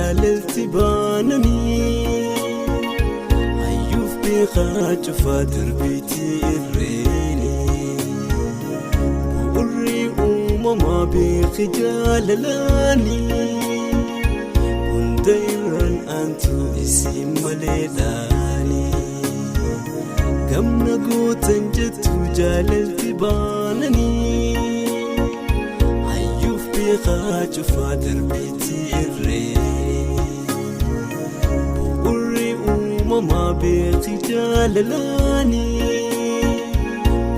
jaalalti baananii hayyuuf beekaa cufaa darbiitii irreeni bu'urri uumamaa beeki jaalalaanii hunda irraan aantu isin maleedhaanii gamna gootan jettu jaalalti baananii hayyuuf beekaa cufaa darbiitii irreeni bu'urri uumamaa beeki jaalalaanii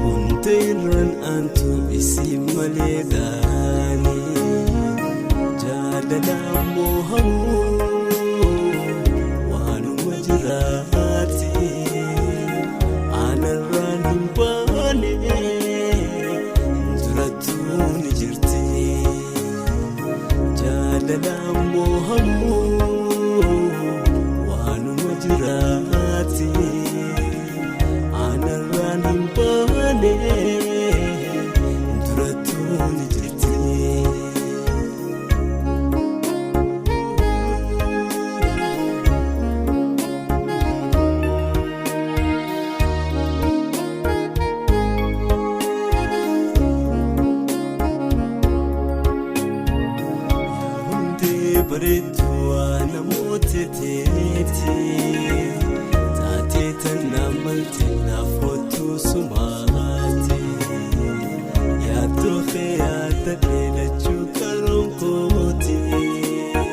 hunda irraan aantu isin maleedhaanii jaalalaan moohamuu waanuma jiraate aanarraan hin baane durattuu ni jirti jaalalaan moohamuu waanuma jiraate aanarraan hin baane durattuu ni jirti. Bareedduu waan namoota teetii taatee tanaan maltee naaf kottuu sumaate yaaddoo kee yaadda dheelachuu karoon kootee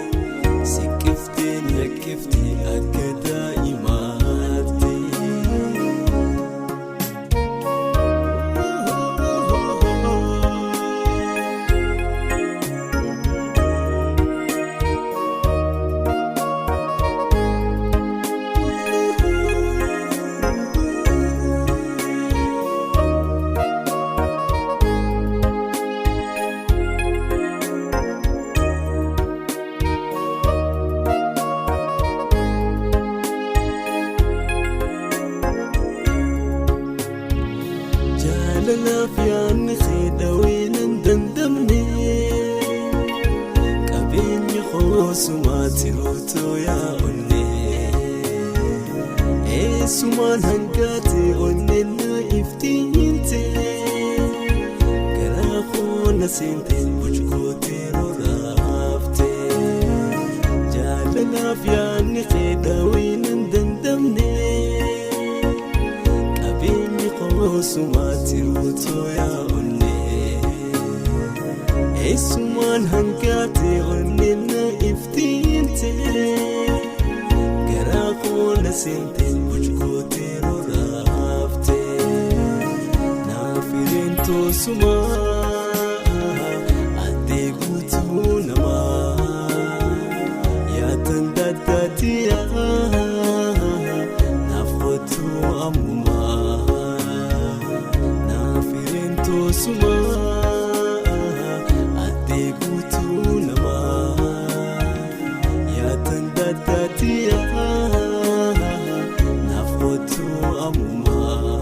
siqiftee nyakkiftee akka daa'imaatti. Jaalalaaf yaadni seedawee nan dandamne qabeenyi hoosumaati rootoo yaa onnee eessumaan hangaate onneen na iftiinte garaa koona seente buchkootee roraafte jaalalaaf yaadni seedawee nan dandamne sumaati rootoo yaa onnee eessumaan hangaate onneen na iftiinte garaa koona seente buchkootee roraafte naaf ireentoo sumaa addee guutuu namaa yaatan daddaatiyaa naaf kottuu ammumaa suma addee guutuu namaa yaatan daddaatiyaa naaf kottuu ammumaa.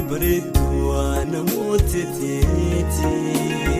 Bareedduu waan namoota teetii